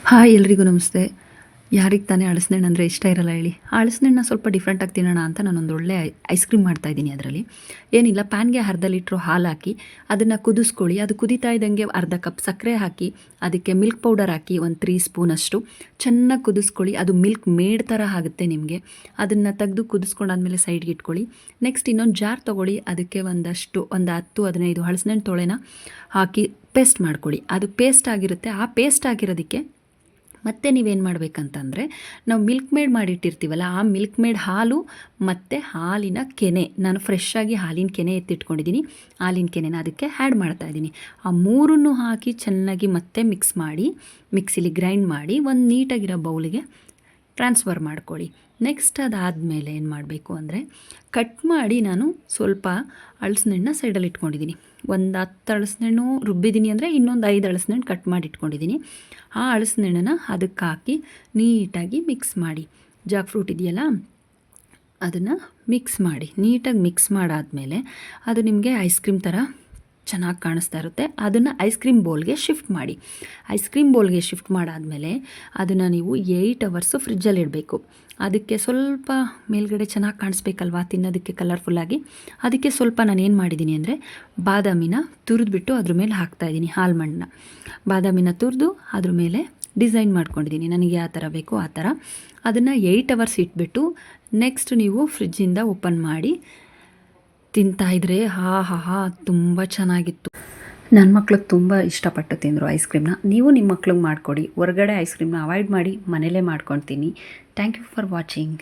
Hi ಎಲ್ರಿಗೂ ನಮಸ್ತೆ. ಯಾರಿಗೆ ತಾನೇ ಹಲಸಿನಣ್ಣು ಅಂದರೆ ಇಷ್ಟ ಇರಲ್ಲ ಹೇಳಿ. ಆ ಹಲಸಿನಣ್ಣನ್ನ ಸ್ವಲ್ಪ ಡಿಫ್ರೆಂಟಾಗಿ ತಿನ್ನೋಣ ಅಂತ ನಾನೊಂದು ಒಳ್ಳೆ ಐಸ್ ಕ್ರೀಮ್ ಮಾಡ್ತಾಯಿದ್ದೀನಿ. ಅದರಲ್ಲಿ ಏನಿಲ್ಲ, ಪ್ಯಾನ್ಗೆ ಅರ್ಧ ಲೀಟ್ರು ಹಾಲು ಹಾಕಿ ಅದನ್ನು ಕುದಿಸ್ಕೊಳ್ಳಿ. ಅದು ಕುದೀತಾ ಇದ್ದಂಗೆ ಅರ್ಧ ಕಪ್ ಸಕ್ಕರೆ ಹಾಕಿ ಅದಕ್ಕೆ ಮಿಲ್ಕ್ ಪೌಡರ್ ಹಾಕಿ ಒಂದು 3 ಸ್ಪೂನಷ್ಟು ಚೆನ್ನಾಗಿ ಕುದಿಸ್ಕೊಳ್ಳಿ. ಅದು ಮಿಲ್ಕ್ ಮೇಡ್ ಥರ ಆಗುತ್ತೆ ನಿಮಗೆ. ಅದನ್ನು ತೆಗೆದು ಕುದಿಸ್ಕೊಂಡಾದ್ಮೇಲೆ ಸೈಡ್ಗೆ ಇಟ್ಕೊಳ್ಳಿ. ನೆಕ್ಸ್ಟ್ ಇನ್ನೊಂದು ಜಾರ್ ತೊಗೊಳ್ಳಿ. ಅದಕ್ಕೆ ಒಂದು 10-15 ಹಲಸಿನಣ್ಣು ತೊಳೆನ ಹಾಕಿ ಪೇಸ್ಟ್ ಮಾಡ್ಕೊಳ್ಳಿ. ಅದು ಪೇಸ್ಟ್ ಆಗಿರುತ್ತೆ. ಆ ಪೇಸ್ಟ್ ಆಗಿರೋದಕ್ಕೆ ಮತ್ತು ನೀವೇನು ಮಾಡಬೇಕಂತಂದರೆ, ನಾವು ಮಿಲ್ಕ್ ಮೇಡ್ ಮಾಡಿಟ್ಟಿರ್ತೀವಲ್ಲ, ಆ ಮಿಲ್ಕ್ ಮೇಡ್ ಹಾಲು ಮತ್ತು ಹಾಲಿನ ಕೆನೆ, ನಾನು ಫ್ರೆಶ್ಶಾಗಿ ಹಾಲಿನ ಕೆನೆ ಎತ್ತಿಟ್ಕೊಂಡಿದ್ದೀನಿ. ಹಾಲಿನ ಕೆನೆನ ಅದಕ್ಕೆ ಆ್ಯಡ್ ಮಾಡ್ತಾಯಿದ್ದೀನಿ. ಆ ಮೂರನ್ನು ಹಾಕಿ ಚೆನ್ನಾಗಿ ಮತ್ತೆ ಮಿಕ್ಸ್ ಮಾಡಿ, ಮಿಕ್ಸಿಲಿ ಗ್ರೈಂಡ್ ಮಾಡಿ ಒಂದು ನೀಟಾಗಿರೋ ಬೌಲಿಗೆ ಟ್ರಾನ್ಸ್ಫರ್ ಮಾಡ್ಕೊಳ್ಳಿ. ನೆಕ್ಸ್ಟ್ ಅದಾದಮೇಲೆ ಏನು ಮಾಡಬೇಕು ಅಂದರೆ, ಕಟ್ ಮಾಡಿ ನಾನು ಸ್ವಲ್ಪ ಹಲಸಿನಣ್ಣನ್ನ ಸೈಡಲ್ಲಿ ಇಟ್ಕೊಂಡಿದ್ದೀನಿ. ಒಂದು 10 ಹಲಸಿನಣ್ಣು ರುಬ್ಬಿದ್ದೀನಿ ಅಂದರೆ ಇನ್ನೊಂದು 5 ಹಲಸಿನಣ್ಣು ಕಟ್ ಮಾಡಿ ಇಟ್ಕೊಂಡಿದ್ದೀನಿ. ಆ ಹಲಸಿನಣ್ಣನ್ನ ಅದಕ್ಕೆ ಹಾಕಿ ನೀಟಾಗಿ ಮಿಕ್ಸ್ ಮಾಡಿ. ಜಾಕ್ ಫ್ರೂಟ್ ಇದೆಯಲ್ಲ, ಅದನ್ನು ಮಿಕ್ಸ್ ಮಾಡಿ. ನೀಟಾಗಿ ಮಿಕ್ಸ್ ಮಾಡಾದಮೇಲೆ ಅದು ನಿಮಗೆ ಐಸ್ ಕ್ರೀಮ್ ಥರ ಚೆನ್ನಾಗಿ ಕಾಣಿಸ್ತಾ ಇರುತ್ತೆ. ಅದನ್ನು ಐಸ್ ಕ್ರೀಮ್ ಬೌಲ್ಗೆ ಶಿಫ್ಟ್ ಮಾಡಿ. ಐಸ್ ಕ್ರೀಮ್ ಬೌಲ್ಗೆ ಶಿಫ್ಟ್ ಮಾಡಾದಮೇಲೆ ಅದನ್ನು ನೀವು 8 ಅವರ್ಸು ಫ್ರಿಜ್ಜಲ್ಲಿ ಇಡಬೇಕು. ಅದಕ್ಕೆ ಸ್ವಲ್ಪ ಮೇಲ್ಗಡೆ ಚೆನ್ನಾಗಿ ಕಾಣಿಸ್ಬೇಕಲ್ವಾ, ತಿನ್ನೋದಕ್ಕೆ ಕಲರ್ಫುಲ್ಲಾಗಿ. ಅದಕ್ಕೆ ಸ್ವಲ್ಪ ನಾನು ಏನು ಮಾಡಿದ್ದೀನಿ ಅಂದರೆ, ಬಾದಾಮಿನ ತುರಿದ್ಬಿಟ್ಟು ಅದ್ರ ಮೇಲೆ ಹಾಕ್ತಾಯಿದ್ದೀನಿ. ಆಲ್ಮಂಡನ್ನ ಬಾದಾಮಿನ ತುರಿದು ಅದ್ರ ಮೇಲೆ ಡಿಸೈನ್ ಮಾಡ್ಕೊಂಡಿದ್ದೀನಿ. ನನಗೆ ಯಾವ ಥರ ಬೇಕೋ ಆ ಥರ. ಅದನ್ನು 8 ಅವರ್ಸ್ ಇಟ್ಬಿಟ್ಟು ನೆಕ್ಸ್ಟ್ ನೀವು ಫ್ರಿಜ್ಜಿಂದ ಓಪನ್ ಮಾಡಿ ತಿಂತಾಯಿದ್ರೆ ಹಾ ತುಂಬ ಚೆನ್ನಾಗಿತ್ತು. ನನ್ನ ಮಕ್ಳಿಗೆ ತುಂಬ ಇಷ್ಟಪಟ್ಟು ತಿಂದರು ಐಸ್ ಕ್ರೀಮ್ನ. ನೀವು ನಿಮ್ಮ ಮಕ್ಳಿಗೆ ಮಾಡಿಕೊಡಿ. ಹೊರಗಡೆ ಐಸ್ ಕ್ರೀಮ್ನ ಅವಾಯ್ಡ್ ಮಾಡಿ, ಮನೇಲೇ ಮಾಡ್ಕೊಂಡು ತಿನ್ನಿ. Thank you for watching.